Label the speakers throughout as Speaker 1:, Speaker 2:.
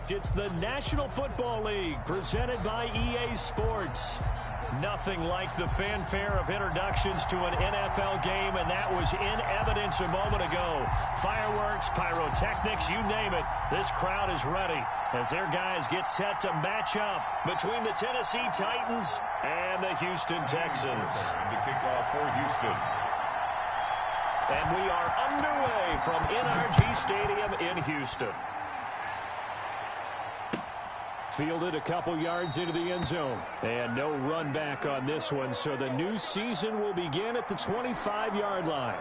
Speaker 1: It's the National Football League presented by EA Sports. Nothing like the fanfare of introductions to an NFL game, and that was in evidence a moment ago. Fireworks, pyrotechnics, you name it. This crowd is ready as their guys get set to match up between the Tennessee Titans and the Houston Texans.
Speaker 2: And the kickoff for Houston.
Speaker 1: And we are underway from NRG Stadium in Houston. Fielded a couple yards into the end zone. And no run back on this one, so the new season will begin at the 25-yard line.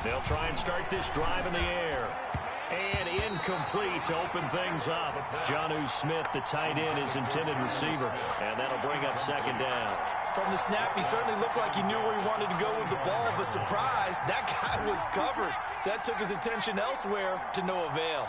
Speaker 1: They'll try and start this drive in the air. And incomplete to open things up. Jonnu Smith, the tight end, is intended receiver. And that'll bring up second down.
Speaker 3: From the snap, he certainly looked like he knew where he wanted to go with the ball, but surprise, that guy was covered. So that took his attention elsewhere to no avail.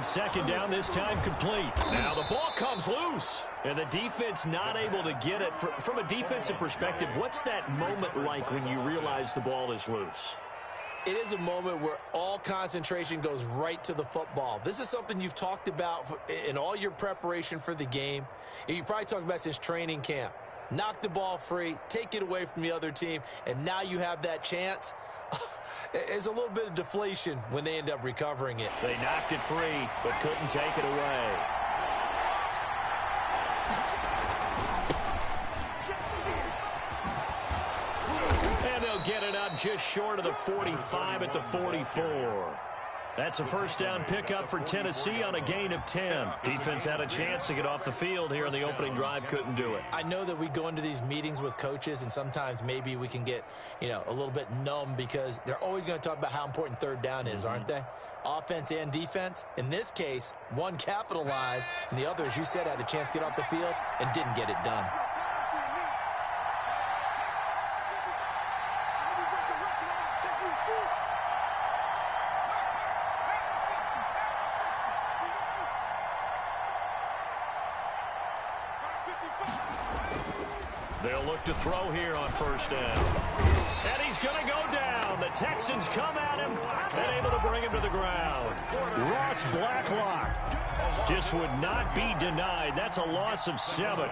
Speaker 1: Second down, this time complete. Now the ball comes loose, and the defense not able to get it. From a defensive perspective, what's that moment like when you realize the ball is loose?
Speaker 3: It is a moment where all concentration goes right to the football. This is something you've talked about in all your preparation for the game. And you probably talked about since training camp. Knock the ball free, take it away from the other team, and now you have that chance. There's a little bit of deflation when they end up recovering it.
Speaker 1: They knocked it free, but couldn't take it away. And they'll get it up just short of the 45 at the 44. That's a first down pickup for Tennessee on a gain of 10. Defense had a chance to get off the field here in the opening drive, couldn't do it.
Speaker 3: I know that we go into these meetings with coaches, and sometimes maybe we can get, a little bit numb because they're always going to talk about how important third down is, aren't they? Offense and defense. In this case, one capitalized, and the other, as you said, had a chance to get off the field and didn't get it done.
Speaker 1: They'll look to throw here on first down. And he's going to go down. The Texans come at him and able to bring him to the ground. Ross Blacklock just would not be denied. That's a loss of 7.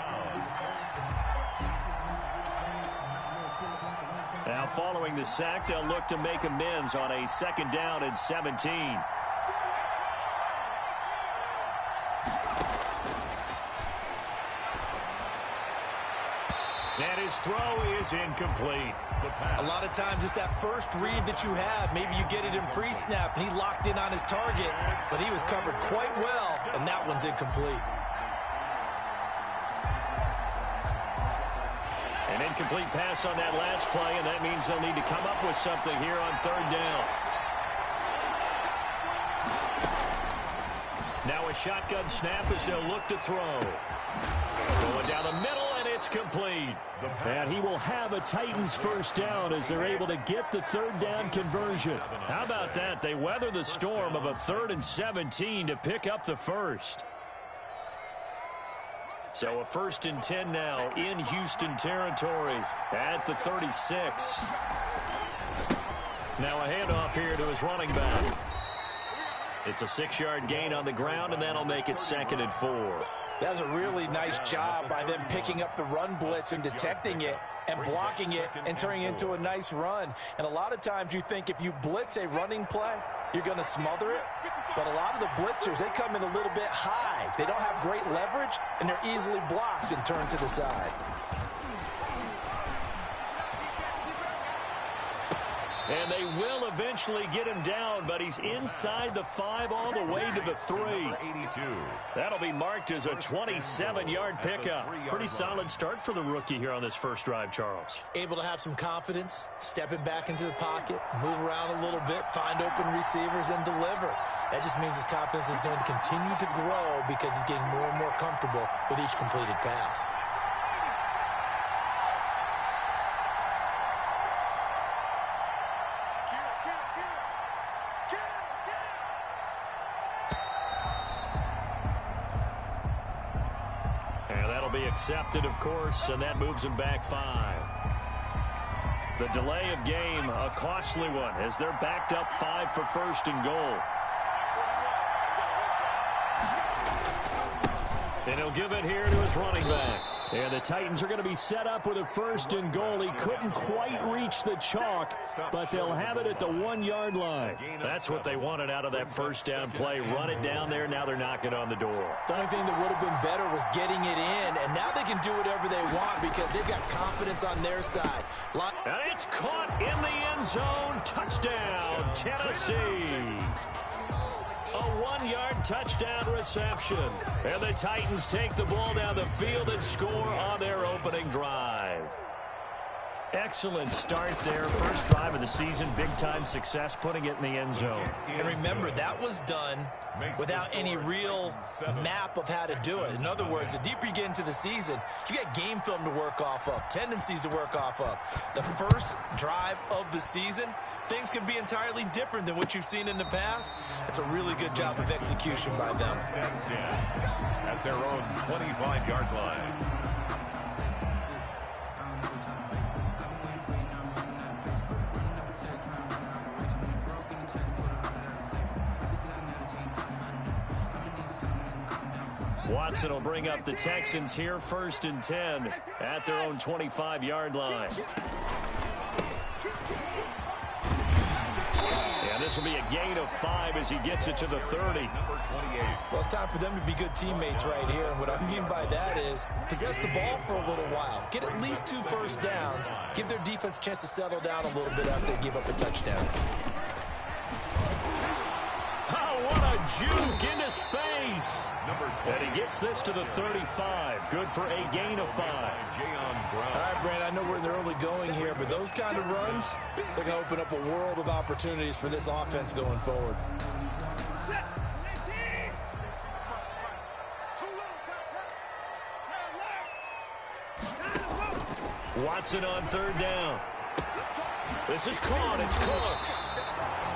Speaker 1: Now following the sack, they'll look to make amends on a second down and 17. And his throw is incomplete.
Speaker 3: A lot of times it's that first read that you have. Maybe you get it in pre-snap, and he locked in on his target, but he was covered quite well, and that one's incomplete.
Speaker 1: An incomplete pass on that last play, and that means they'll need to come up with something here on third down. Now a shotgun snap as they'll look to throw. Going down the middle, and it's complete. And he will have a Titans first down as they're able to get the third down conversion. How about that? They weather the storm of a 3rd and 17 to pick up the first. So a 1st and 10 now in Houston territory at the 36. Now a handoff here to his running back. It's a 6-yard gain on the ground, and that'll make it 2nd and 4.
Speaker 3: That's a really nice job by them picking up the run blitz and detecting it and blocking it and turning it into a nice run. And a lot of times you think if you blitz a running play, you're going to smother it. But a lot of the blitzers, they come in a little bit high. They don't have great leverage, and they're easily blocked and turned to the side.
Speaker 1: And they will eventually get him down, but he's inside the 5 all the way to the 3. That'll be marked as a 27-yard pickup. Pretty solid start for the rookie here on this first drive, Charles.
Speaker 3: Able to have some confidence, stepping back into the pocket, move around a little bit, find open receivers, and deliver. That just means his confidence is going to continue to grow because he's getting more and more comfortable with each completed pass.
Speaker 1: Accepted, of course, and that moves him back 5. The delay of game, a costly one, as they're backed up 5 for first and goal. And he'll give it here to his running back. And the Titans are going to be set up with a first and goal. He couldn't quite reach the chalk, but they'll have it at the 1-yard line. That's what they wanted out of that first down play. Run it down there. Now they're knocking on the door.
Speaker 3: The only thing that would have been better was getting it in, and now they can do whatever they want because they've got confidence on their side.
Speaker 1: And it's caught in the end zone. Touchdown, Tennessee. A 1-yard touchdown reception. And the Titans take the ball down the field and score on their opening drive. Excellent start there. First drive of the season. Big-time success putting it in the end zone.
Speaker 3: And remember, that was done without any real map of how to do it. In other words, the deeper you get into the season, you got game film to work off of, tendencies to work off of. The first drive of the season, things can be entirely different than what you've seen in the past. It's a really good job of execution by them.
Speaker 2: At their own 25-yard line.
Speaker 1: Watson will bring up the Texans here, 1st and 10 at their own 25-yard line. And this will be a gain of 5 as he gets it to the 30.
Speaker 3: Well, it's time for them to be good teammates right here. And what I mean by that is possess the ball for a little while. Get at least 2 first downs. Give their defense a chance to settle down a little bit after they give up a touchdown.
Speaker 1: Oh, what a juke into space. And he gets this to the 35. Good for a gain of 5.
Speaker 3: All right, Brand, I know we're in the early going here, but those kind of runs, they're going to open up a world of opportunities for this offense going forward.
Speaker 1: Watson on 3rd down. This is caught. It's Cooks.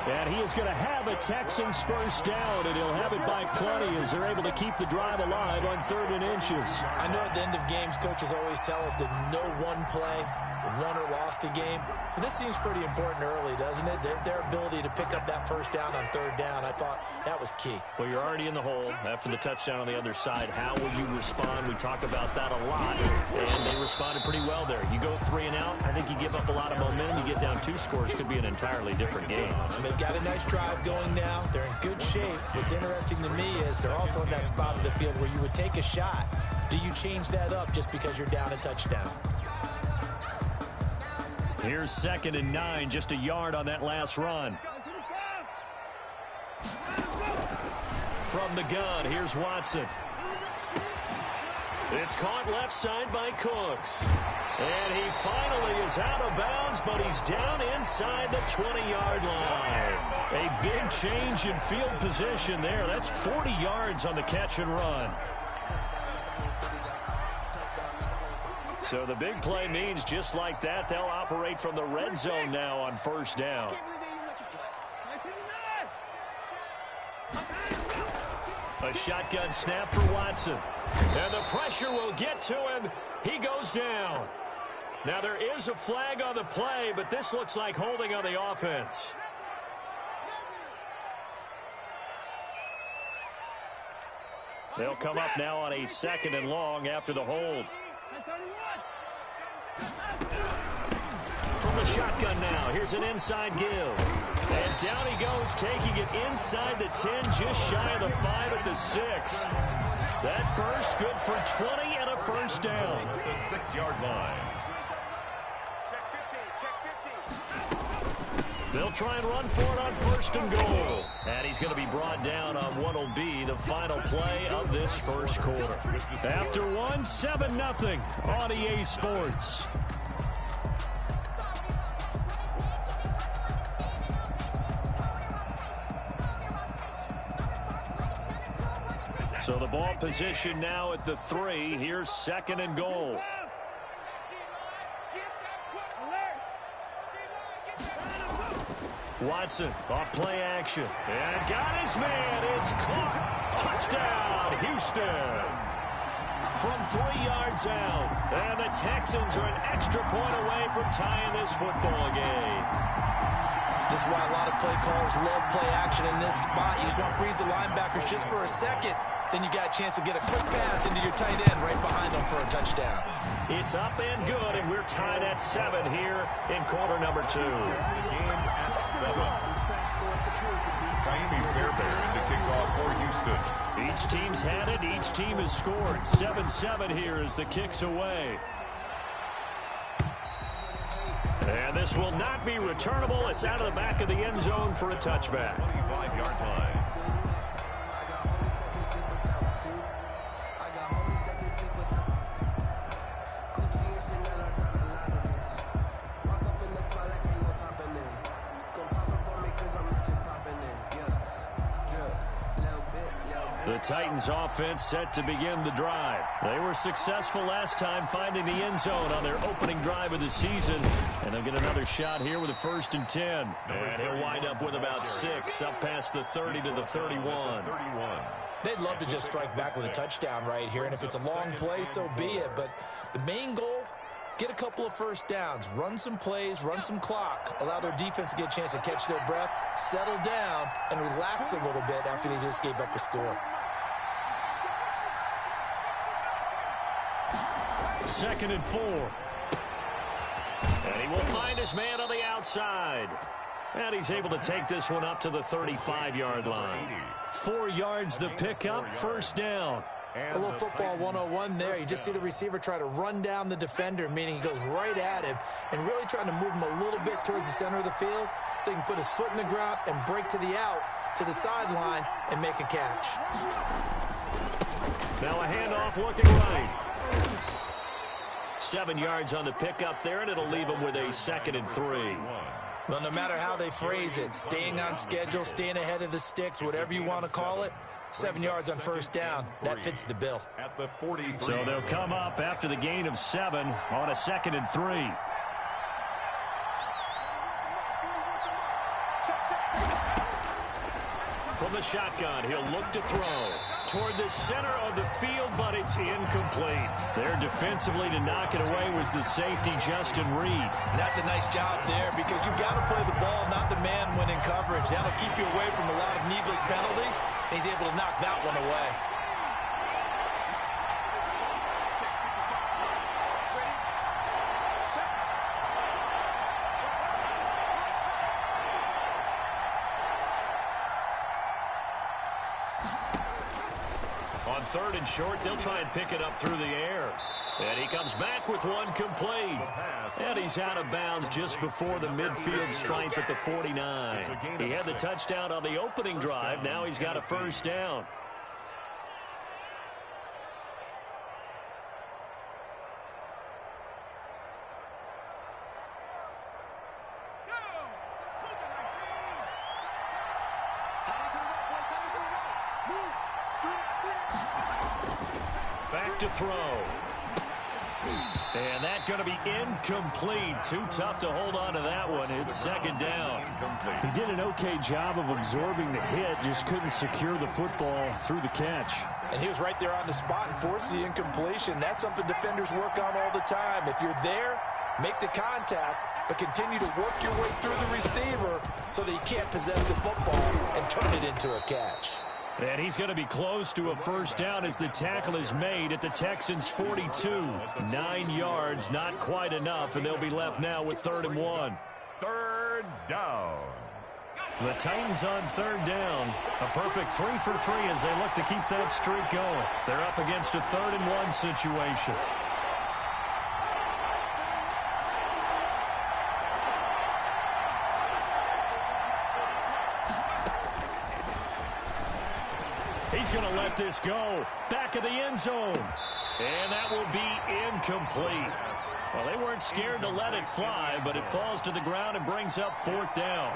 Speaker 1: And he is going to have a Texans first down, and he'll have it by plenty as they're able to keep the drive alive on 3rd and inches.
Speaker 3: I know at the end of games, coaches always tell us that no one play won or lost a game. But this seems pretty important early, doesn't it? Their ability to pick up that first down on 3rd down, I thought that was key.
Speaker 1: Well, you're already in the hole after the touchdown on the other side. How will you respond? We talk about that a lot, and they responded pretty well there. You go 3 and out, I think you give up a lot of momentum. You get down 2 scores, could be an entirely different game.
Speaker 3: So they've got a nice drive going now. They're in good shape. What's interesting to me is they're also in that spot of the field where you would take a shot. Do you change that up just because you're down a touchdown?
Speaker 1: Here's 2nd and 9, just a yard on that last run. From the gun, here's Watson. It's caught left side by Cooks. And he finally is out of bounds, but he's down inside the 20-yard line. A big change in field position there. That's 40 yards on the catch and run. So the big play means just like that, they'll operate from the red zone now on 1st down. A shotgun snap for Watson. And the pressure will get to him. He goes down. Now there is a flag on the play, but this looks like holding on the offense. They'll come up now on a 2nd and long after the hold. From the shotgun now, here's an inside give. And down he goes, taking it inside the 10, just shy of the 5 at the 6. That burst good for 20 and a first down.
Speaker 2: The 6-yard line.
Speaker 1: They'll try and run for it on 1st and goal. And he's going to be brought down on what will be the final play of this first quarter. After one, 7-0 on EA Sports. So the ball position now at the 3. Here's 2nd and goal. Watson off play action. And got his man. It's caught. Touchdown, Houston. From 3 yards out. And the Texans are an extra point away from tying this football game.
Speaker 3: This is why a lot of play callers love play action in this spot. You just want to freeze the linebackers just for a second. Then you got a chance to get a quick pass into your tight end right behind them for a touchdown.
Speaker 1: It's up and good, and we're tied at 7 here in quarter number 2.
Speaker 2: Game at 7. Taimi Fairbairn in the kickoff for Houston.
Speaker 1: Each team's had it. Each team has scored. 7-7 here as the kick's away. And this will not be returnable. It's out of the back of the end zone for a touchback.
Speaker 2: 25-yard line.
Speaker 1: The Titans offense set to begin the drive. They were successful last time finding the end zone on their opening drive of the season. And they'll get another shot here with a 1st and 10. And he'll wind up with about 6 up past the 30 to the 31.
Speaker 3: They'd love to just strike back with a touchdown right here. And if it's a long play, so be it. But the main goal, get a couple of first downs, run some plays, run some clock, allow their defense to get a chance to catch their breath, settle down, and relax a little bit after they just gave up a score.
Speaker 1: 2nd and 4. And he will find his man on the outside. And he's able to take this one up to the 35-yard line. 4 yards the pickup, 1st down.
Speaker 3: A little football 101 there. You just see the receiver try to run down the defender, meaning he goes right at him and really trying to move him a little bit towards the center of the field so he can put his foot in the ground and break to the out, to the sideline, and make a catch.
Speaker 1: Now a handoff looking right. 7 yards on the pickup there, and it'll leave him with a 2nd and 3.
Speaker 3: Well, no matter how they phrase it, staying on schedule, staying ahead of the sticks, whatever you want to call it, 7 yards on 1st down, that fits the bill.
Speaker 2: At the 43.
Speaker 1: So they'll come up after the gain of 7 on a 2nd and 3. From the shotgun, he'll look to throw toward the center of the field, but it's incomplete. There defensively to knock it away was the safety, Justin Reed.
Speaker 3: And that's a nice job there because you've got to play the ball, not the man when in coverage. That'll keep you away from a lot of needless penalties, and he's able to knock that one away.
Speaker 1: On 3rd and short, they'll try and pick it up through the air. And he comes back with one complete. And he's out of bounds just before the midfield stripe at the 49. He had the touchdown on the opening drive. Now he's got a 1st down. Back to throw. And that's going to be incomplete. Too tough to hold on to that one. It's 2nd down. He did an okay job of absorbing the hit, just couldn't secure the football through the catch.
Speaker 3: And he was right there on the spot and forced the incompletion. That's something defenders work on all the time. If you're there, make the contact, but continue to work your way through the receiver so that you can't possess the football and turn it into a catch.
Speaker 1: And he's going to be close to a 1st down as the tackle is made at the Texans' 42. 9 yards, not quite enough, and they'll be left now with 3rd and 1.
Speaker 2: 3rd down.
Speaker 1: The Titans on 3rd down. A perfect 3 for 3 as they look to keep that streak going. They're up against a 3rd and 1 situation. He's going to let this go. Back of the end zone. And that will be incomplete. Well, they weren't scared to let it fly, but it falls to the ground and brings up 4th down.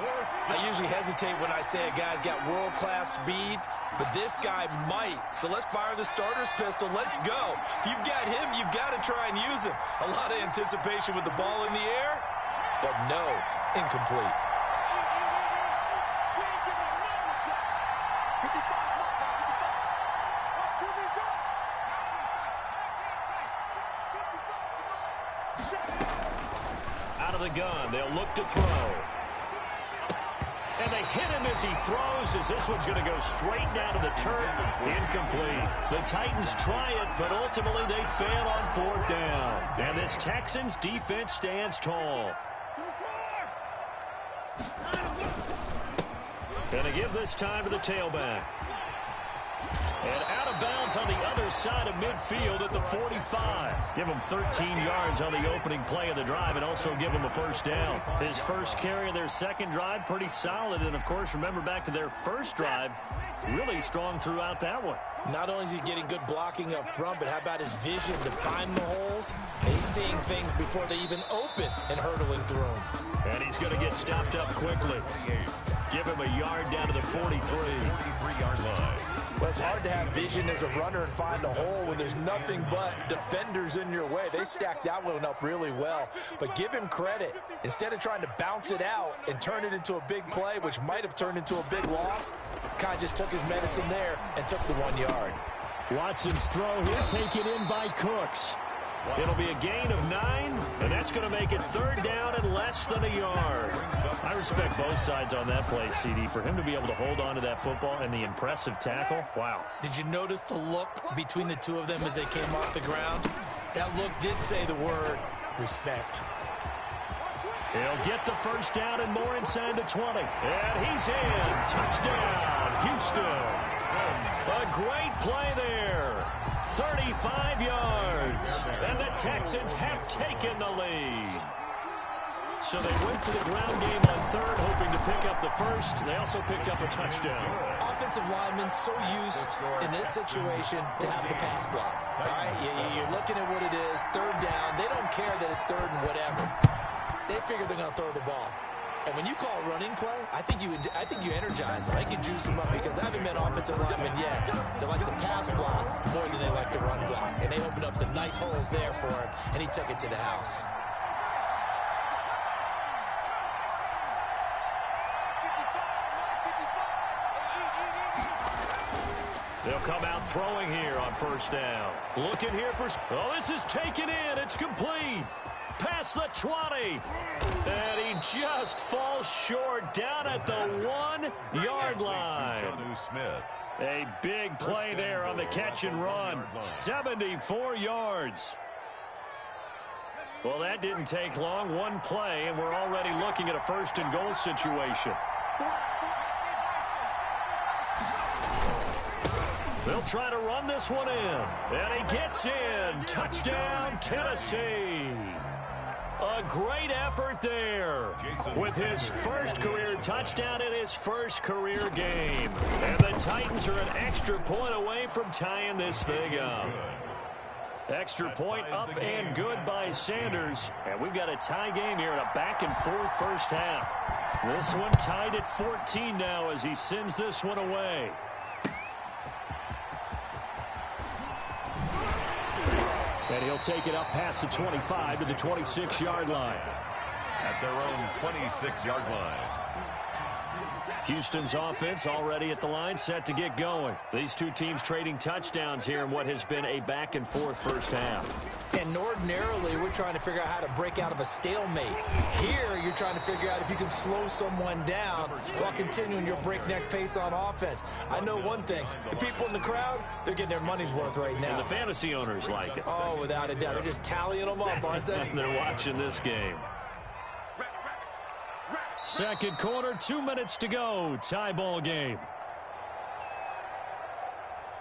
Speaker 3: I usually hesitate when I say a guy's got world-class speed, but this guy might. So let's fire the starter's pistol. Let's go. If you've got him, you've got to try and use him. A lot of anticipation with the ball in the air, but no, incomplete.
Speaker 1: Out of the gun, they'll look to throw. And they hit him as he throws, as this one's going to go straight down to the turf. Incomplete. The Titans try it, but ultimately they fail on 4th down. And this Texans defense stands tall. Going to give this time to the tailback. And out of bounds on the other side of midfield at the 45. Give him 13 yards on the opening play of the drive and also give him a 1st down. His first carry of their second drive, pretty solid. And, of course, remember back to their first drive, really strong throughout that one.
Speaker 3: Not only is he getting good blocking up front, but how about his vision to find the holes? He's seeing things before they even open and hurtling through them.
Speaker 1: And he's going to get stopped up quickly. Give him a yard down to the 43-yard line.
Speaker 3: Well, it's hard to have vision as a runner and find a hole when there's nothing but defenders in your way. They stacked that one up really well. But give him credit. Instead of trying to bounce it out and turn it into a big play, which might have turned into a big loss, kind of just took his medicine there and took the 1 yard.
Speaker 1: Watson's throw here taken in by Cooks. It'll be a gain of 9, and that's going to make it 3rd down and less than a yard. I respect both sides on that play, CD. For him to be able to hold on to that football and the impressive tackle, wow.
Speaker 3: Did you notice the look between the two of them as they came off the ground? That look did say the word respect.
Speaker 1: He'll get the 1st down and more inside the 20. And he's in. Touchdown, Houston. A great play there. 35 yards. And the Texans have taken the lead. So they went to the ground game on 3rd, hoping to pick up the 1st. They also picked up a touchdown.
Speaker 3: Offensive linemen so used in this situation to having a pass block. All right, you're looking at what it is, 3rd down. They don't care that it's 3rd and whatever. They figure they're going to throw the ball. And when you call a running play, I think you energize them. I think you juice them up because I haven't met offensive linemen yet that likes to pass block more than they like to run block. And they opened up some nice holes there for him, and he took it to the house.
Speaker 1: They'll come out throwing here on 1st down. Looking here for... Oh, this is taken in. It's complete. Past the 20. And he just falls short down at the 1-yard line. A big play there on the catch and run. 74 yards. Well, that didn't take long. One play, and we're already looking at a 1st and goal situation. They'll try to run this one in. And he gets in. Touchdown, Tennessee. A great effort there with his 1st career touchdown in his 1st career game. And the Titans are an extra point away from tying this thing up. Extra point up and good by Sanders. And we've got a tie game here in a back-and-forth 1st half. This one tied at 14 now as he sends this one away. And he'll take it up past the 25 to the 26-yard line.
Speaker 2: At their own 26-yard line.
Speaker 1: Houston's offense already at the line, set to get going. These two teams trading touchdowns here in what has been a back-and-forth 1st half.
Speaker 3: And ordinarily, we're trying to figure out how to break out of a stalemate. Here, you're trying to figure out if you can slow someone down while continuing your breakneck pace on offense. I know one thing. The people in the crowd, they're getting their money's worth right now.
Speaker 1: And the fantasy owners like it.
Speaker 3: Oh, without a doubt. They're just tallying them up, aren't they?
Speaker 1: They're watching this game. Second quarter, 2 minutes to go. Tie ball game.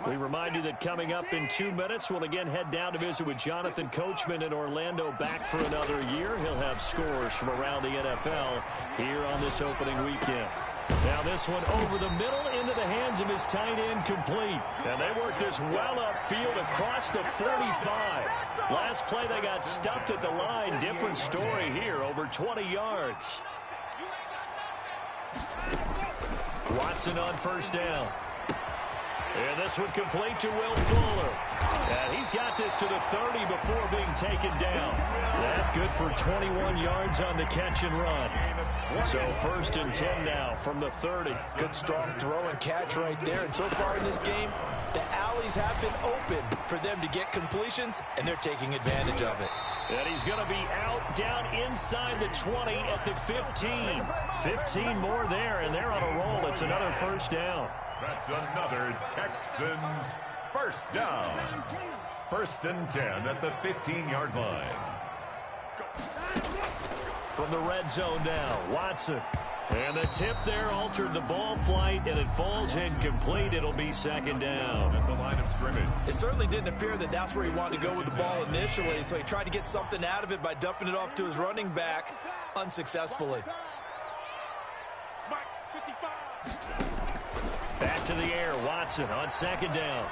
Speaker 1: We remind you that coming up in 2 minutes, we'll again head down to visit with Jonathan Coachman in Orlando, back for another year. He'll have scores from around the NFL here on this opening weekend. Now this one over the middle into the hands of his tight end, complete. And they work this well upfield across the 45. Last play they got stuffed at the line. Different story here, over 20 yards. Watson on first down. And this one complete to Will Fuller. And he's got this to the 30 before being taken down. That good for 21 yards on the catch and run. So 1st and 10 now from the 30.
Speaker 3: Good strong throw and catch right there. And so far in this game, the alleys have been open for them to get completions, and they're taking advantage of it.
Speaker 1: And he's going to be out down inside the 20 at the 15. 15 more there, and they're on a roll. It's another first down.
Speaker 2: That's another Texans first down. 1st and 10 at the 15-yard line.
Speaker 1: From the red zone now, Watson. And the tip there altered the ball flight, and it falls incomplete. It'll be 2nd down.
Speaker 2: At the line of scrimmage.
Speaker 3: It certainly didn't appear that that's where he wanted to go with the ball initially, so he tried to get something out of it by dumping it off to his running back unsuccessfully.
Speaker 1: Back to the air, Watson on 2nd down.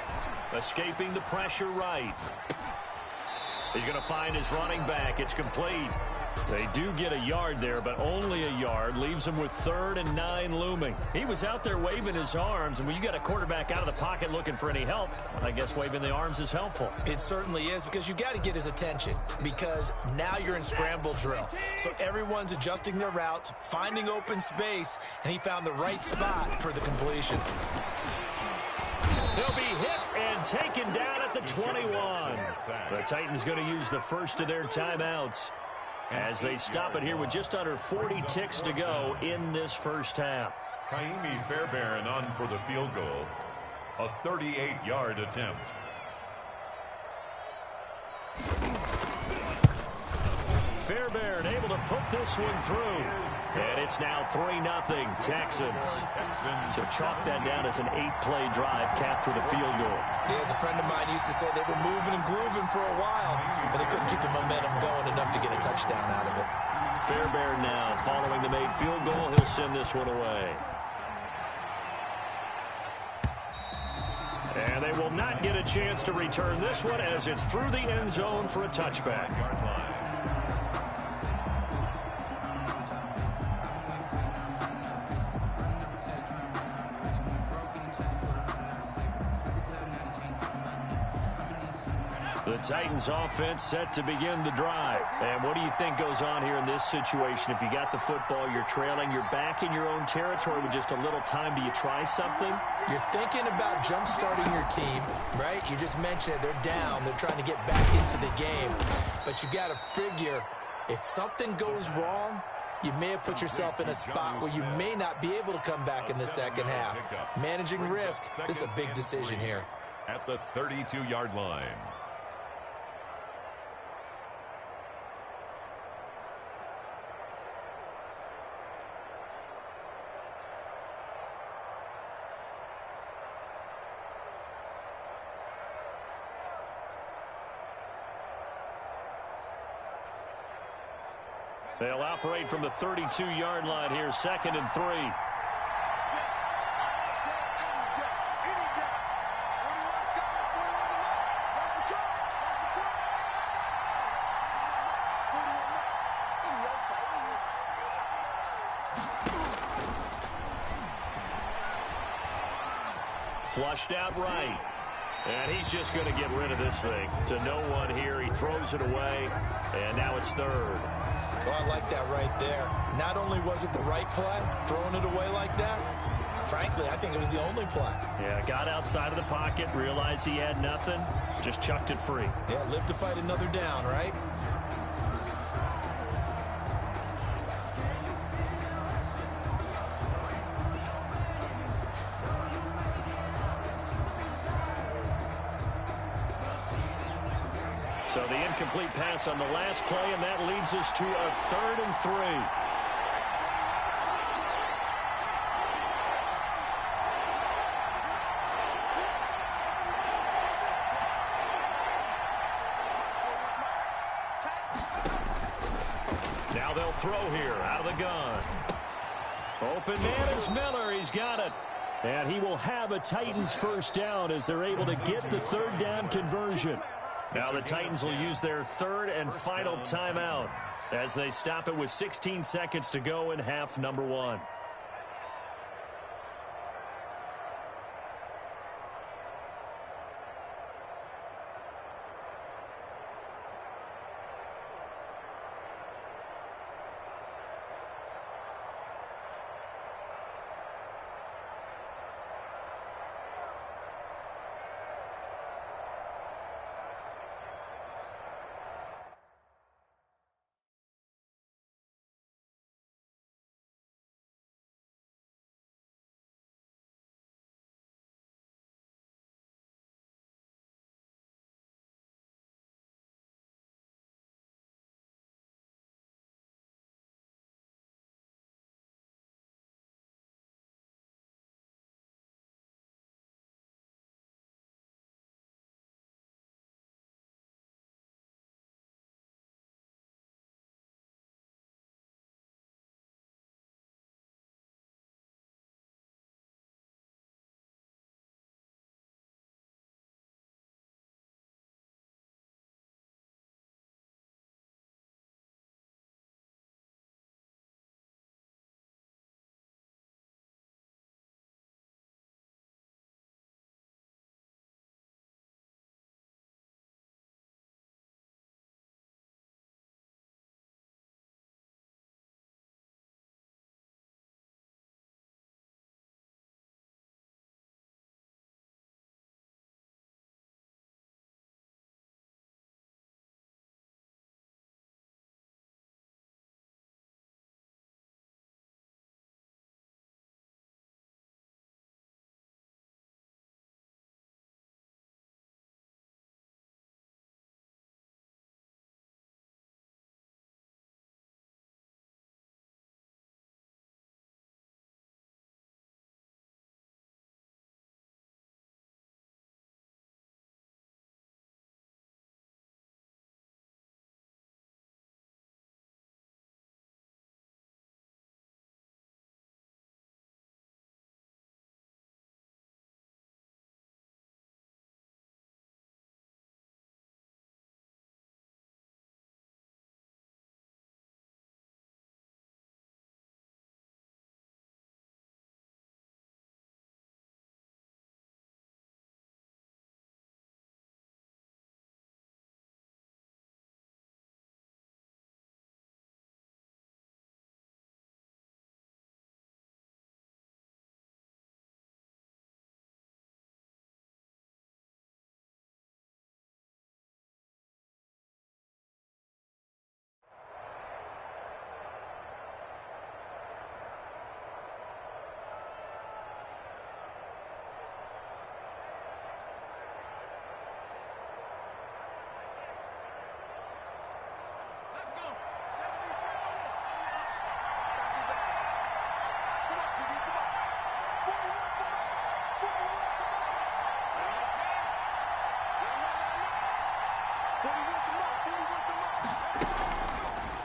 Speaker 1: Escaping the pressure right. He's going to find his running back. It's complete. They do get a yard there, but only a yard. Leaves him with 3rd and 9 looming. He was out there waving his arms, and when you got a quarterback out of the pocket looking for any help, I guess waving the arms is helpful.
Speaker 3: It certainly is, because you got to get his attention, because now you're in scramble drill. So everyone's adjusting their routes, finding open space, and he found the right spot for the completion.
Speaker 1: He'll be hit and taken down at the 21. The Titans going to use the first of their timeouts as they stop it here with just under 40 ticks to go in this first half.
Speaker 2: Kaimi Fairbairn on for the field goal. A 38-yard attempt.
Speaker 1: Fairbairn able to put this one through. And it's now 3-0 Texans. So chalk that down as an 8-play drive capped with a field goal.
Speaker 3: Yeah, as a friend of mine used to say, they were moving and grooving for a while, but they couldn't keep the momentum going enough to get a touchdown out of it.
Speaker 1: Fairbairn now following the made field goal. He'll send this one away. And they will not get a chance to return this one as it's through the end zone for a touchback. The Titans offense set to begin the drive. And what do you think goes on here in this situation? If you got the football, you're trailing, you're back in your own territory with just a little time. Do you try something?
Speaker 3: You're thinking about jump-starting your team, right? You just mentioned it. They're down. They're trying to get back into the game. But you got to figure, if something goes wrong, you may have put yourself in a spot where you may not be able to come back in the second half. Managing risk, this is a big decision here.
Speaker 2: At the 32-yard line.
Speaker 1: They'll operate from the 32-yard line here, 2nd and 3. Flushed out right. And he's just going to get rid of this thing. To no one here. He throws it away. And now it's 3rd.
Speaker 3: Oh, I like that right there. Not only was it the right play, throwing it away like that, frankly, I think it was the only play.
Speaker 1: Yeah, got outside of the pocket, realized he had nothing, just chucked it free.
Speaker 3: Yeah, live to fight another down, right?
Speaker 1: So the incomplete pass on the last play, and that leads us to a 3rd and 3. Now they'll throw here out of the gun. Open man is Miller. He's got it. And he will have a Titans first down as they're able to get the third down conversion. Now the Titans will use their third and final timeout as they stop it with 16 seconds to go in half number 1.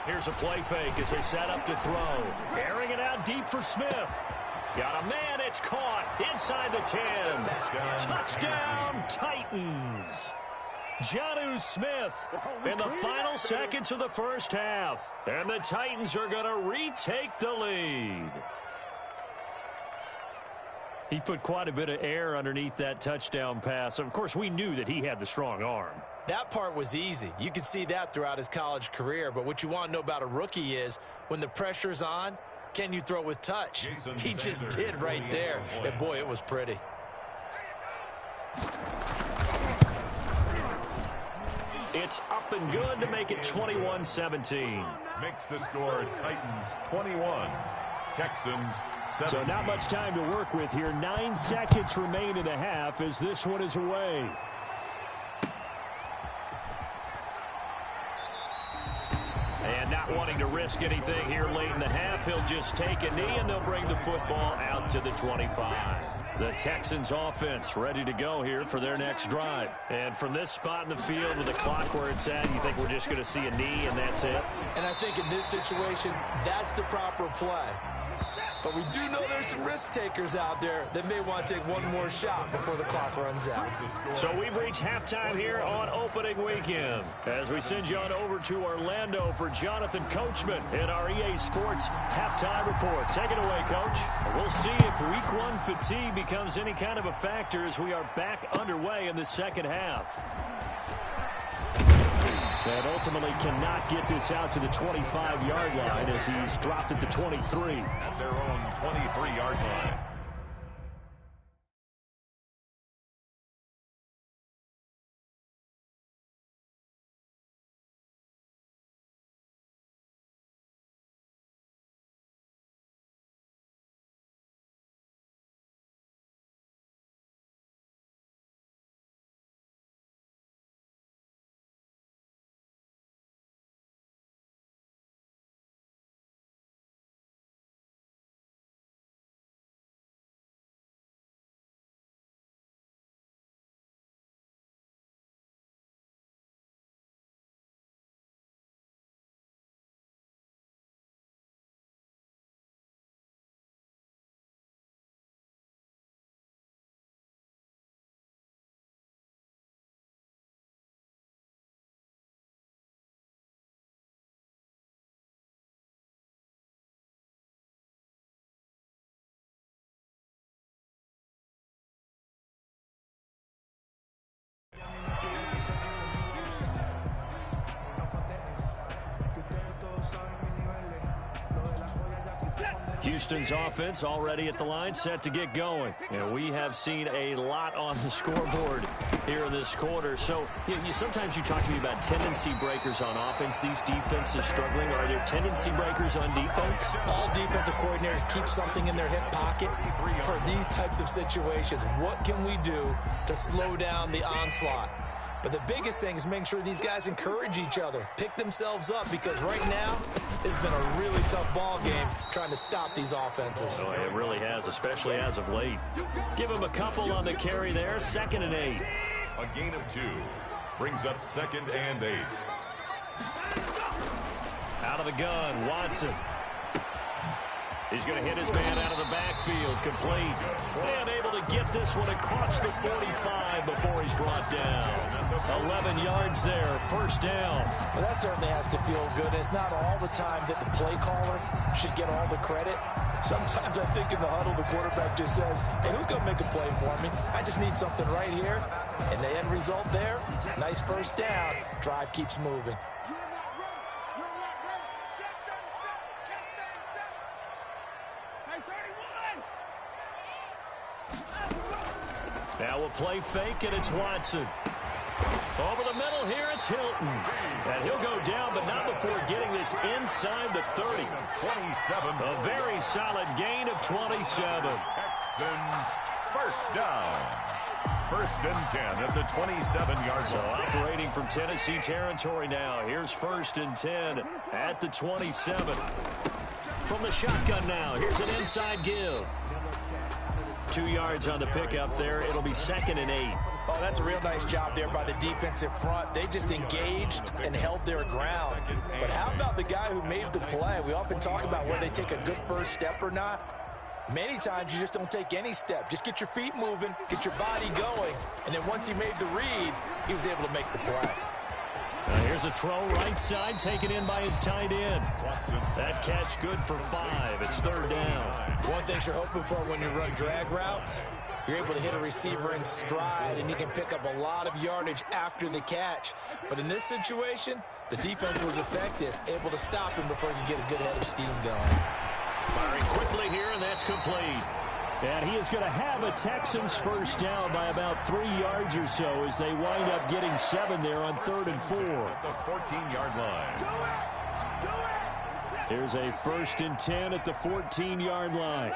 Speaker 1: Here's a play fake as they set up to throw. Airing it out deep for Smith. Got a man. It's caught inside the 10. Touchdown, Titans. Jonnu Smith in the final seconds of the first half. And the Titans are going to retake the lead. He put quite a bit of air underneath that touchdown pass. Of course, we knew that he had the strong arm.
Speaker 3: That part was easy. You could see that throughout his college career. But what you want to know about a rookie is when the pressure's on, can you throw with touch? He just did right there. And, boy, it was pretty.
Speaker 1: It's up and good to make it 21-17.
Speaker 2: Makes the score Titans 21, Texans 17.
Speaker 1: So not much time to work with here. 9 seconds remain in the half as this one is away. And not wanting to risk anything here late in the half, he'll just take a knee and they'll bring the football out to the 25. The Texans offense ready to go here for their next drive. And from this spot in the field with the clock where it's at, you think we're just going to see a knee and that's it?
Speaker 3: And I think in this situation, that's the proper play. But we do know there's some risk takers out there that may want to take one more shot before the clock runs out.
Speaker 1: So we've reached halftime here on opening weekend as we send you on over to Orlando for Jonathan Coachman in our EA Sports halftime report. Take it away, Coach. We'll see if week one fatigue becomes any kind of a factor as we are back underway in the second half. And ultimately cannot get this out to the 25-yard line as he's dropped at the 23.
Speaker 2: At their own 23-yard line.
Speaker 1: Houston's offense already at the line, set to get going. And we have seen a lot on the scoreboard here in this quarter. So sometimes you talk to me about tendency breakers on offense. These defenses struggling. Are there tendency breakers on defense?
Speaker 3: All defensive coordinators keep something in their hip pocket for these types of situations. What can we do to slow down the onslaught? But the biggest thing is making sure these guys encourage each other, pick themselves up, because right now it's been a really tough ball game trying to stop these offenses.
Speaker 1: Oh, it really has, especially as of late. Give them a couple on the carry there, 2nd and 8.
Speaker 2: A gain of 2 brings up 2nd and 8.
Speaker 1: Out of the gun, Watson. He's going to hit his man out of the backfield, complete. And able to get this one across the 45 before he's brought down. 11 yards there, 1st down.
Speaker 3: Well, that certainly has to feel good. It's not all the time that the play caller should get all the credit. Sometimes I think in the huddle, the quarterback just says, hey, who's going to make a play for me? I just need something right here. And the end result there, nice 1st down. Drive keeps moving.
Speaker 1: Now we'll play fake, and it's Watson. Over the middle here, it's Hilton. And he'll go down, but not before getting this inside the 30.
Speaker 2: 27.
Speaker 1: A very solid gain of 27.
Speaker 2: Texans, 1st down. 1st and 10 at the 27-yard
Speaker 1: So
Speaker 2: line.
Speaker 1: operating from Tennessee territory now. Here's 1st and 10 at the 27. From the shotgun now, here's an inside give. 2 yards on the pickup there. It'll be 2nd and 8.
Speaker 3: Oh, that's a real nice job there by the defensive front. They just engaged and held their ground. But how about the guy who made the play? We often talk about whether they take a good 1st step or not. Many times you just don't take any step. Just get your feet moving, get your body going, and then once he made the read, he was able to make the play.
Speaker 1: Now here's a throw right side, taken in by his tight end. That catch good for 5. It's 3rd down.
Speaker 3: One thing you're hoping for when you run drag routes, you're able to hit a receiver in stride, and he can pick up a lot of yardage after the catch. But in this situation, the defense was effective, able to stop him before he could get a good head of steam going.
Speaker 1: Firing quickly here, and that's complete. And he is going to have a Texans 1st down by about 3 yards or so as they wind up getting 7 there on 3rd and 4.
Speaker 2: At the 14-yard line.
Speaker 1: Here's a 1st and 10 at the 14-yard line.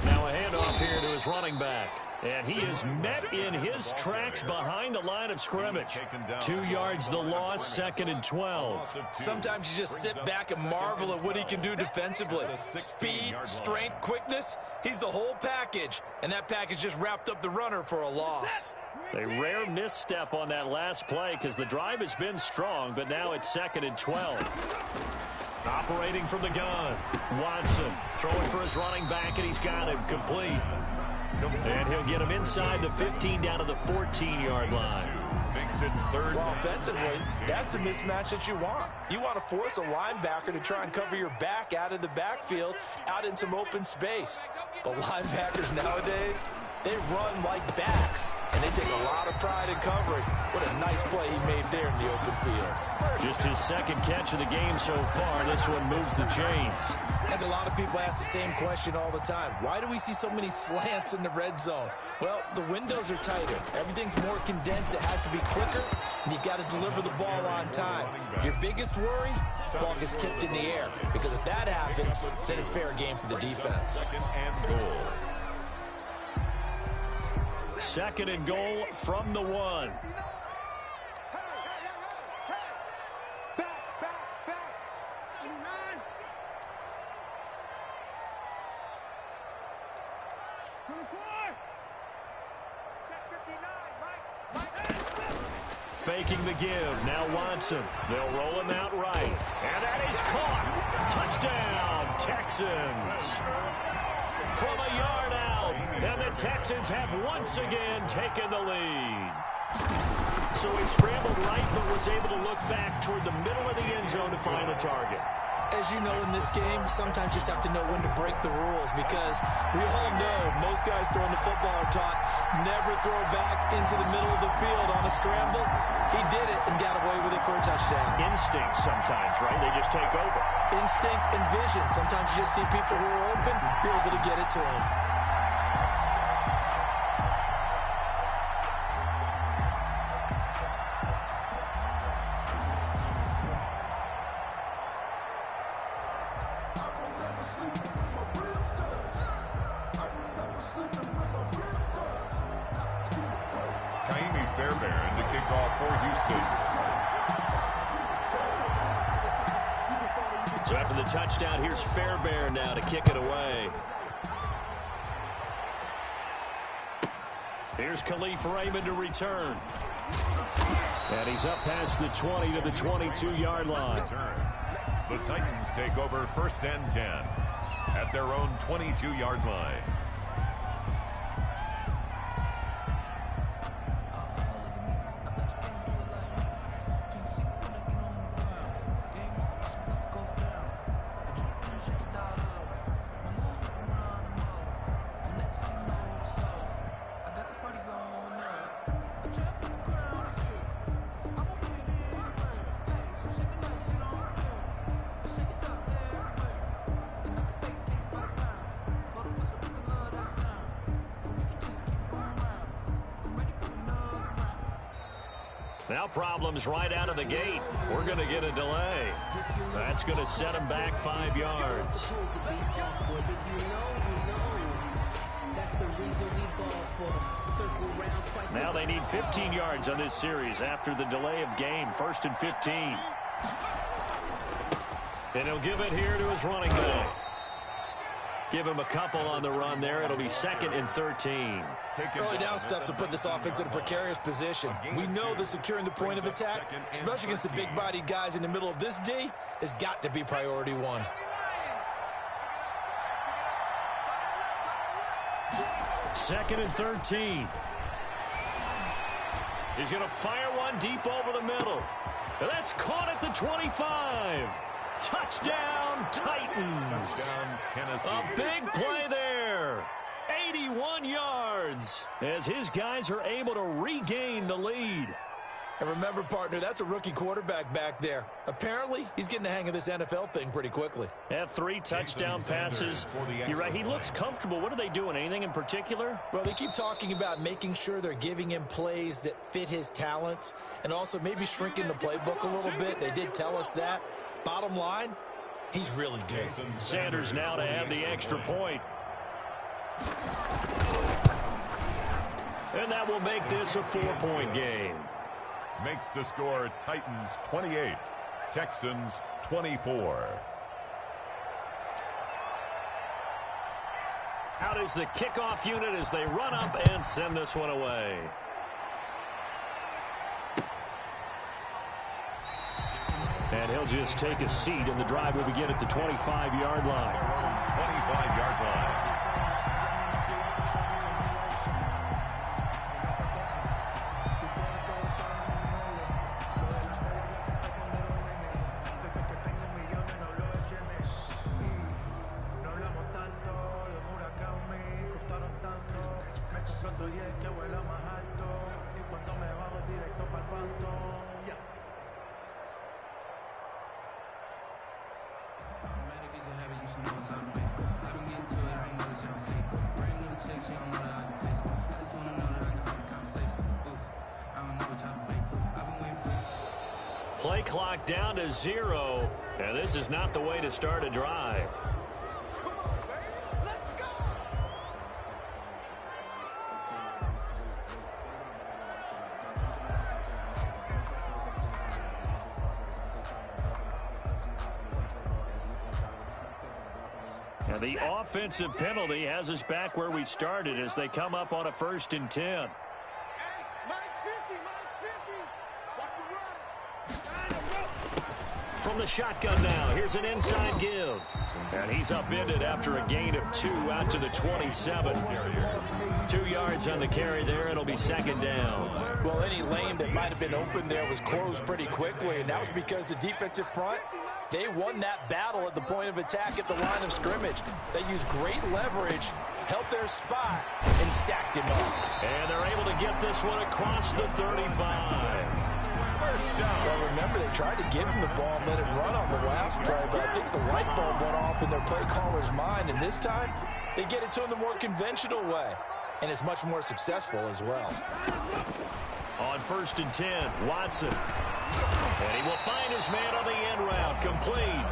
Speaker 1: Now a handoff here to his running back. And he is met in his tracks behind the line of scrimmage. 2 yards the loss, 2nd and 12.
Speaker 3: Sometimes you just sit back and marvel at what he can do defensively. Speed, strength, quickness, he's the whole package. And that package just wrapped up the runner for a loss.
Speaker 1: A rare misstep on that last play because the drive has been strong, but now it's 2nd and 12. Operating from the gun. Watson throwing for his running back, and he's got him complete. And he'll get him inside the 15 down to the 14-yard line.
Speaker 2: Makes it third.
Speaker 3: Well, offensively, that's the mismatch that you want. You want to force a linebacker to try and cover your back out of the backfield, out in some open space. But linebackers nowadays, they run like backs, and they take a lot of pride in covering. What a nice play he made there in the open field.
Speaker 1: Just his second catch of the game so far. This one moves the chains.
Speaker 3: I think a lot of people ask the same question all the time. Why do we see so many slants in the red zone? Well, the windows are tighter. Everything's more condensed. It has to be quicker, and you've got to deliver the ball on time. Your biggest worry? Ball gets tipped in the air. Because if that happens, then it's fair game for the defense.
Speaker 2: Second and goal.
Speaker 1: Second and goal from the 1. Faking the give. Now Watson. They'll roll him out right. And that is caught. Touchdown, Texans. From a yard out. And the Texans have once again taken the lead. So he scrambled right, but was able to look back toward the middle of the end zone to find the target.
Speaker 3: As you know, in this game, sometimes you just have to know when to break the rules, because we all know most guys throwing the football are taught never throw back into the middle of the field on a scramble. He did it and got away with it for a touchdown.
Speaker 1: Instinct sometimes, right? They just take over.
Speaker 3: Instinct and vision. Sometimes you just see people who are open, you're able to get it to them.
Speaker 1: So after the touchdown, here's Fairbairn now to kick it away. Here's Khalif Raymond to return. And he's up past the 20 to the 22-yard line.
Speaker 2: The Titans take over first and 10 at their own 22-yard line.
Speaker 1: Now problems right out of the gate. We're going to get a delay. That's going to set him back 5 yards. Now they need 15 yards on this series after the delay of game. 1st and 15. And he'll give it here to his running back. Give him a couple on the run there. It'll be 2nd and 13.
Speaker 3: Early down stuff to put this offense in a precarious position. We know that securing the point of attack, especially against the big-bodied guys in the middle of this D, has got to be priority 1.
Speaker 1: Second and 13. He's going to fire one deep over the middle. That's caught at the 25. Touchdown, Titans.
Speaker 2: Touchdown, Tennessee.
Speaker 1: A big play there. 81 yards as his guys are able to regain the lead.
Speaker 3: And remember, partner, that's a rookie quarterback back there. Apparently, he's getting the hang of this NFL thing pretty quickly.
Speaker 1: Had 3 touchdown passes. You're right, he looks comfortable. What are they doing? Anything in particular?
Speaker 3: Well, they keep talking about making sure they're giving him plays that fit his talents and also maybe shrinking the playbook a little bit. They did tell us that. Bottom line, he's really good.
Speaker 1: Sanders now to add the extra point. And that will make this a 4-point game.
Speaker 2: Makes the score Titans 28, Texans 24.
Speaker 1: Out is the kickoff unit as they run up and send this one away. And he'll just take a seat, and the drive will begin at the 25-yard line.
Speaker 2: 25-yard line.
Speaker 1: Play clock down to 0, and this is not the way to start a drive. And the offensive penalty has us back where we started as they come up on a 1st and 10. From the shotgun now, here's an inside give. And he's upended after a gain of 2 out to the 27. 2 yards on the carry there. It'll be 2nd down.
Speaker 3: Well, any lane that might have been open there was closed pretty quickly, and that was because the defensive front, they won that battle at the point of attack at the line of scrimmage. They used great leverage, held their spot, and stacked him up.
Speaker 1: And they're able to get this one across the 35.
Speaker 3: Well, remember, they tried to give him the ball and let him run on the last play, but I think the light bulb went off in their play caller's mind, and this time they get it to him the more conventional way, and it's much more successful as well.
Speaker 1: On 1st and 10, Watson. And he will find his man on the end route. Complete.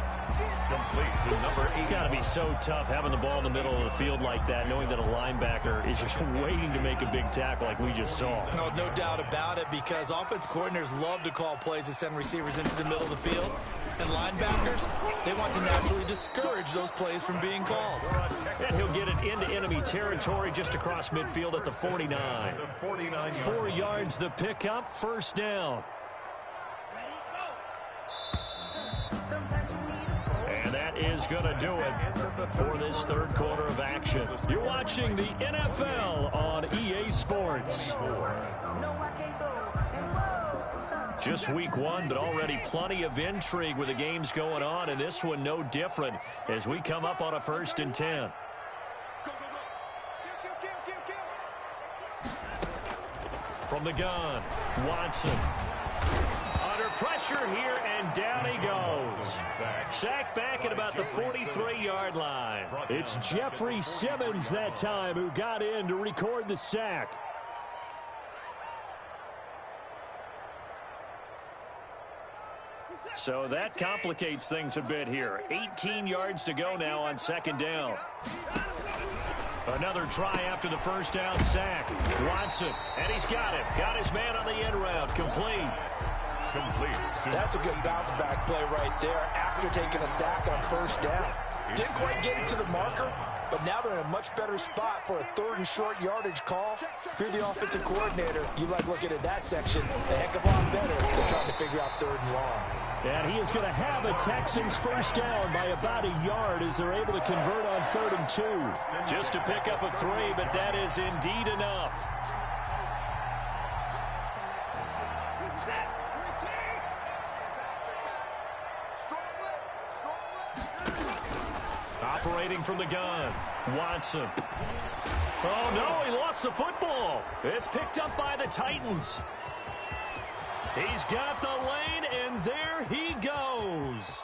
Speaker 2: Complete to number 8.
Speaker 1: It's got to be so tough having the ball in the middle of the field like that, knowing that a linebacker is just waiting to make a big tackle like we just saw.
Speaker 3: Oh, no doubt about it, because offense coordinators love to call plays to send receivers into the middle of the field. And linebackers, they want to naturally discourage those plays from being called.
Speaker 1: And he'll get it into enemy territory just across midfield at the 49. 4 yards the pickup, 1st down. And that is going to do it for this 3rd quarter of action. You're watching the NFL on EA Sports. Just week 1, but already plenty of intrigue with the games going on, and this one no different as we come up on a 1st and 10. From the gun, Watson. Under pressure here, and down he goes. Sacked back at about the 43-yard line. It's Jeffrey Simmons that time who got in to record the sack. So that complicates things a bit here. 18 yards to go now on 2nd down. Another try after the 1st down sack. Watson, and he's got it. Got his man on the end route. Complete.
Speaker 3: That's a good bounce back play right there after taking a sack on 1st down. Didn't quite get it to the marker, but now they're in a much better spot for a 3rd and short yardage call. If you're the offensive coordinator, you like looking at that section a heck of a lot better than trying to figure out 3rd and long.
Speaker 1: And he is going to have a Texans 1st down by about a yard as they're able to convert on 3rd and 2. Just to pick up a 3, but that is indeed enough. Operating from the gun, Watson. Oh, no, he lost the football. It's picked up by the Titans. He's got the lane, and there he goes.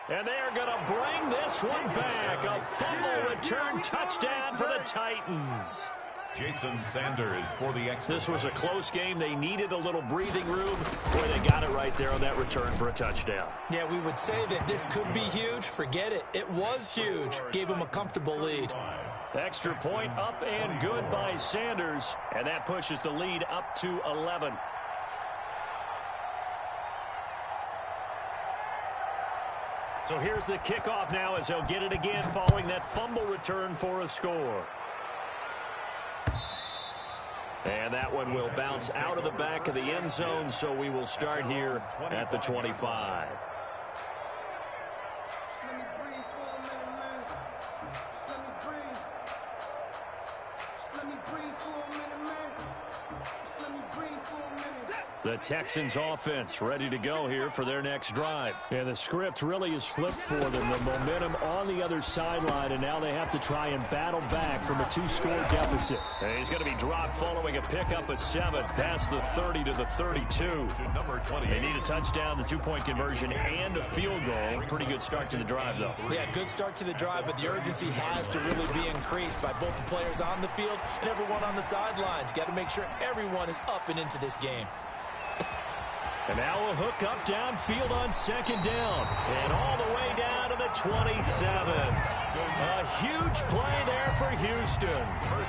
Speaker 1: And they're going to bring this one back. A fumble return touchdown for the Titans.
Speaker 2: Jason Sanders for the Extra.
Speaker 1: This was a close game. They needed a little breathing room. Boy, they got it right there on that return for a touchdown.
Speaker 3: Yeah, we would say that this could be huge. Forget it. It was huge. Gave him a comfortable lead.
Speaker 1: Extra point up and good by Sanders. And that pushes the lead up to 11. So here's the kickoff now as they'll get it again following that fumble return for a score. And that one will bounce out of the back of the end zone, so we will start here at the 25. The Texans offense ready to go here for their next drive.
Speaker 4: Yeah, the script really is flipped for them. The momentum on the other sideline, and now they have to try and battle back from a 2-score deficit.
Speaker 1: And he's going to be dropped following a pickup of 7 past the 30 to the 32. They need a touchdown, the 2-point conversion, and a field goal. Pretty good start to the drive, though.
Speaker 3: Yeah, good start to the drive, but the urgency has to really be increased by both the players on the field and everyone on the sidelines. Got to make sure everyone is up and into this game.
Speaker 1: And now a hook up downfield on second down. And all the way down to the 27. A huge play there for Houston.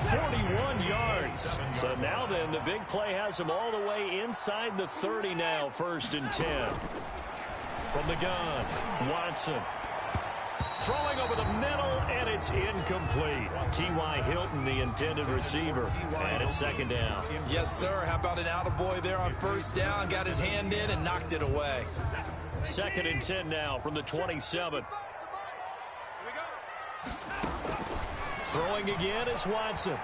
Speaker 1: 41 yards. So now then, the big play has them all the way inside the 30 now, 1st and 10. From the gun, Watson. Throwing over the middle, and it's incomplete. T.Y. Hilton, the intended receiver, and it's 2nd down.
Speaker 3: Yes, sir. How about an attaboy there on 1st down? Got his hand in and knocked it away.
Speaker 1: 2nd and 10 now from the 27. Throwing again is Watson.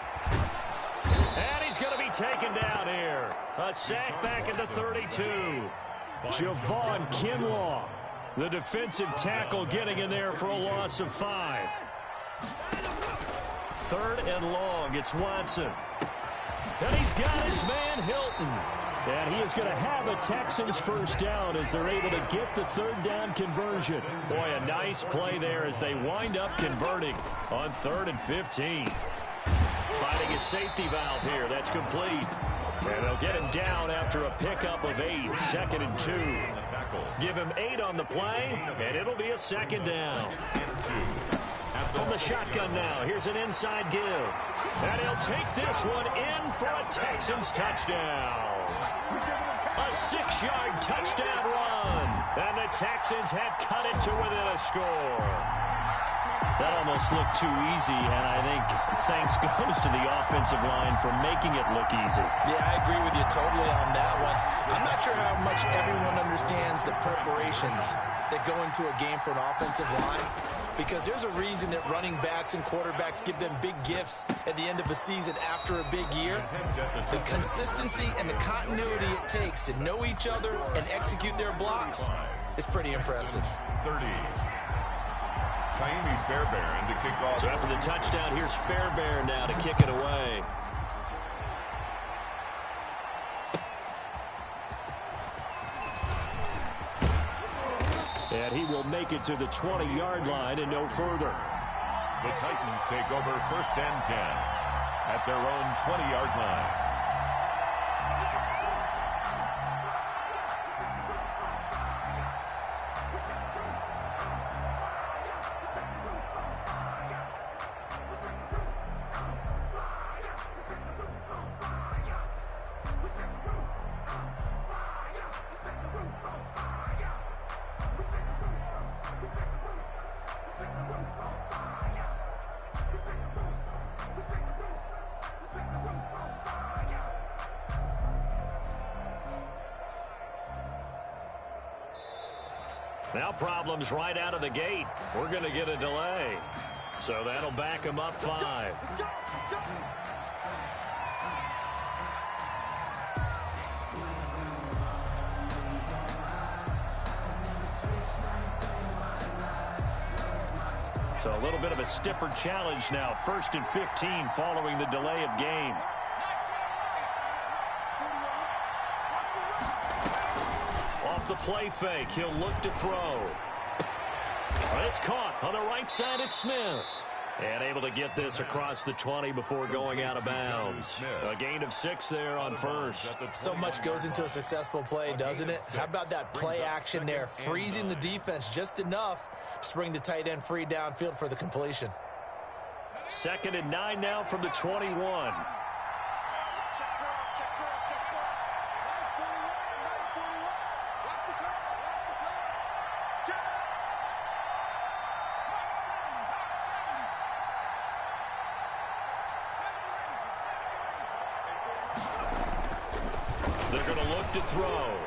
Speaker 1: And he's going to be taken down here. A sack back at the 32. Javon Kinlaw, the defensive tackle, getting in there for a loss of 5. 3rd and long. It's Watson. And he's got his man Hilton. And he is going to have a Texans 1st down as they're able to get the 3rd down conversion. Boy, a nice play there as they wind up converting on 3rd and 15. Finding a safety valve here. That's complete. And they'll get him down after a pickup of 8. 2nd and 2. Give him 8 on the play, and it'll be a 2nd down. From the shotgun now, here's an inside give. And he'll take this one in for a Texans touchdown. A 6-yard touchdown run. And the Texans have cut it to within a score. That almost looked too easy, and I think thanks goes to the offensive line for making it look easy.
Speaker 3: Yeah, I agree with you totally on that one. I'm not sure how much everyone understands the preparations that go into a game for an offensive line, because there's a reason that running backs and quarterbacks give them big gifts at the end of the season after a big year. The consistency and the continuity it takes to know each other and execute their blocks is pretty impressive.
Speaker 2: 30. Fairbairn to kick off.
Speaker 1: So after the touchdown, here's Fairbairn now to kick it away.
Speaker 4: And he will make it to the 20-yard line and no further.
Speaker 2: The Titans take over 1st and 10 at their own 20-yard line.
Speaker 1: Now problems right out of the gate. We're going to get a delay. So that'll back him up 5. So a little bit of a stiffer challenge now. 1st and 15 following the delay of game. Off the play fake, he'll look to throw. It's caught on the right side. It's Smith. And able to get this across the 20 before going out of bounds. A gain of 6 there on 1st.
Speaker 3: So much goes into a successful play, doesn't it? How about that play action there? Freezing the defense just enough to bring the tight end free downfield for the completion.
Speaker 1: 2nd and 9 now from the 21. They're going to look to throw.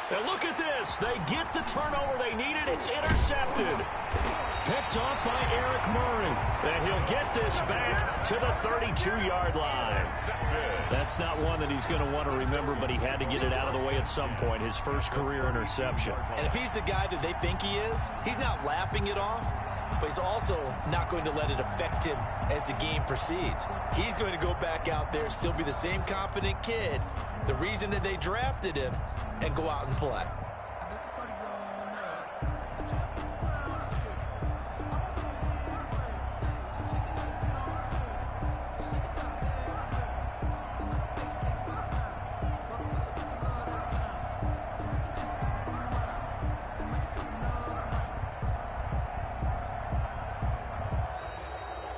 Speaker 1: And look at this. They get the turnover they needed. It's intercepted. Picked off by Eric Murray. And he'll get this back to the 32-yard line. That's not one that he's going to want to remember, but he had to get it out of the way at some point, his first career interception.
Speaker 3: And if he's the guy that they think he is, he's not laughing it off, but he's also not going to let it affect him as the game proceeds. He's going to go back out there, still be the same confident kid, the reason that they drafted him, and go out and play.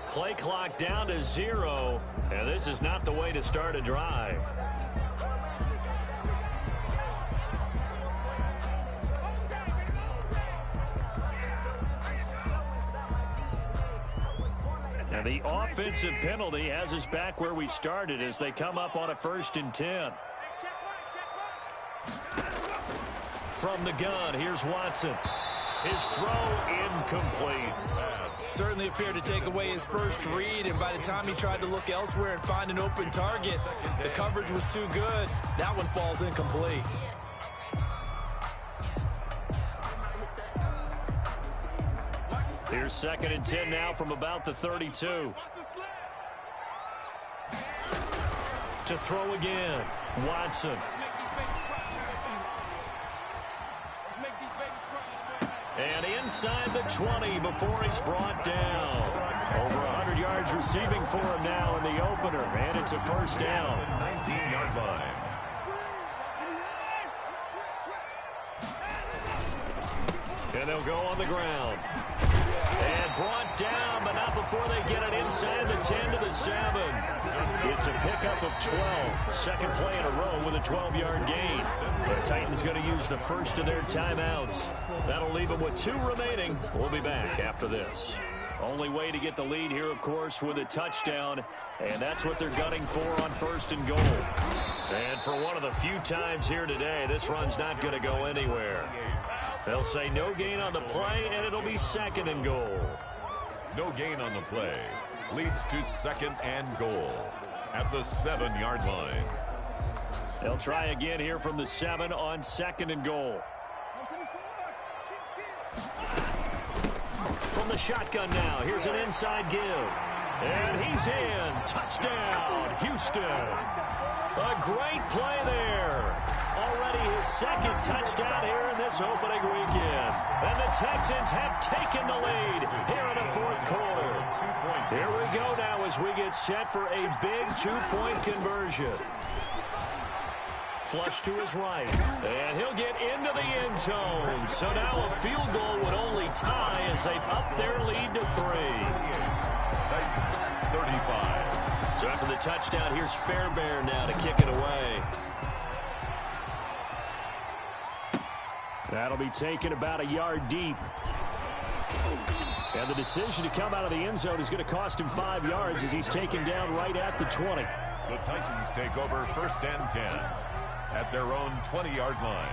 Speaker 1: Play clock down to 0, and this is not the way to start a drive. And the offensive penalty has us back where we started as they come up on a 1st and 10. From the gun, here's Watson. His throw incomplete.
Speaker 3: Certainly appeared to take away his first read, and by the time he tried to look elsewhere and find an open target, the coverage was too good. That one falls incomplete.
Speaker 1: Here's 2nd and 10 now from about the 32. To throw again, Watson. And inside the 20 before he's brought down. Over 100 yards receiving for him now in the opener, and it's a 1st down.
Speaker 2: 19-yard line.
Speaker 1: And they'll go on the ground. And brought down, but not before they get it inside the 10 to the 7. It's a pickup of 12. Second play in a row with a 12-yard gain. The Titans going to use the first of their timeouts. That'll leave them with 2 remaining. We'll be back after this. Only way to get the lead here, of course, with a touchdown. And that's what they're gunning for on 1st and goal. And for one of the few times here today, this run's not going to go anywhere. They'll say no gain on the play, and it'll be 2nd and goal.
Speaker 2: No gain on the play. Leads to 2nd and goal at the 7-yard line.
Speaker 1: They'll try again here from the 7 on 2nd and goal. From the shotgun now, here's an inside give. And he's in. Touchdown, Houston. A great play there. Already his 2nd touchdown here in this opening weekend. And the Texans have taken the lead here in the 4th quarter. Here we go now as we get set for a big 2-point conversion. Flush to his right. And he'll get into the end zone. So now a field goal would only tie as they've upped their lead to 3.
Speaker 2: Titans 35.
Speaker 1: So after the touchdown, here's Fairbairn now to kick it away. That'll be taken about a yard deep. And the decision to come out of the end zone is going to cost him 5 yards as he's taken down right at the 20.
Speaker 2: The Titans take over 1st and 10 at their own 20-yard line.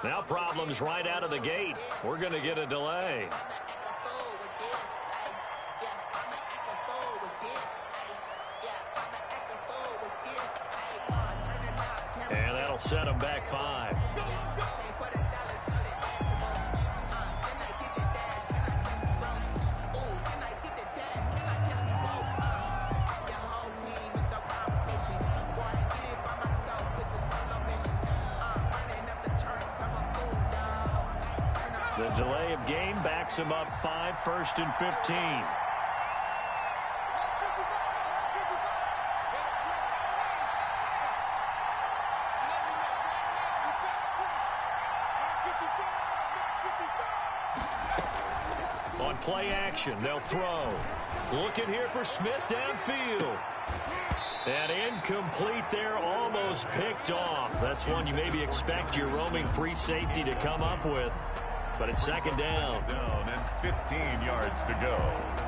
Speaker 1: Now problems right out of the gate. We're going to get a delay. And that'll set them back 5. The delay of game backs him up 5, 1st and 15. play action. They'll throw. Looking here for Smith downfield. And incomplete there, almost picked off. That's one you maybe expect your roaming free safety to come up with. But it's second down.
Speaker 2: Down and 15 yards to go.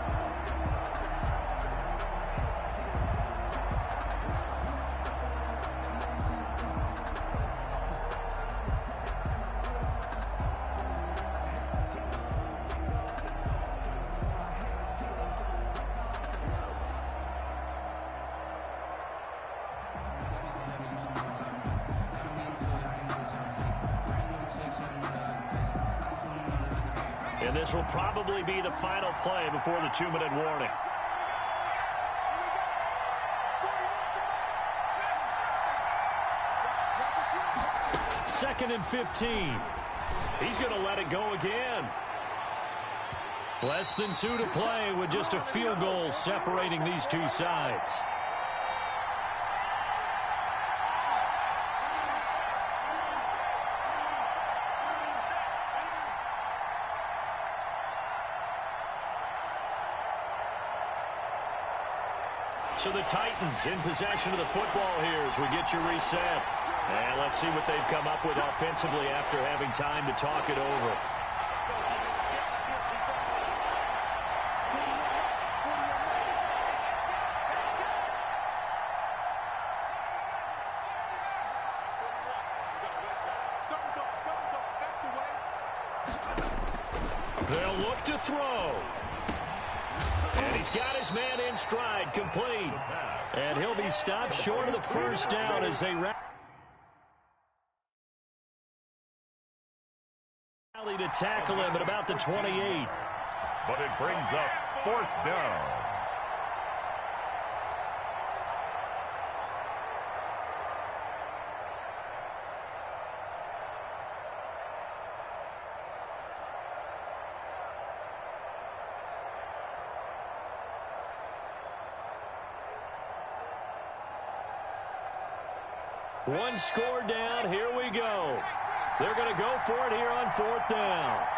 Speaker 1: And this will probably be the final play before the 2-minute warning. Second and 15. He's going to let it go again. Less than 2 to play with just a field goal separating these two sides. So the Titans in possession of the football here as we get you reset. And let's see what they've come up with offensively after having time to talk it over. They'll look to throw. And he's got his man in stride, complete. And he'll be stopped short of the first down as they rally to tackle him at about the 28.
Speaker 2: But it brings up fourth down.
Speaker 1: One score down. Here we go. They're going to go for it here on fourth down.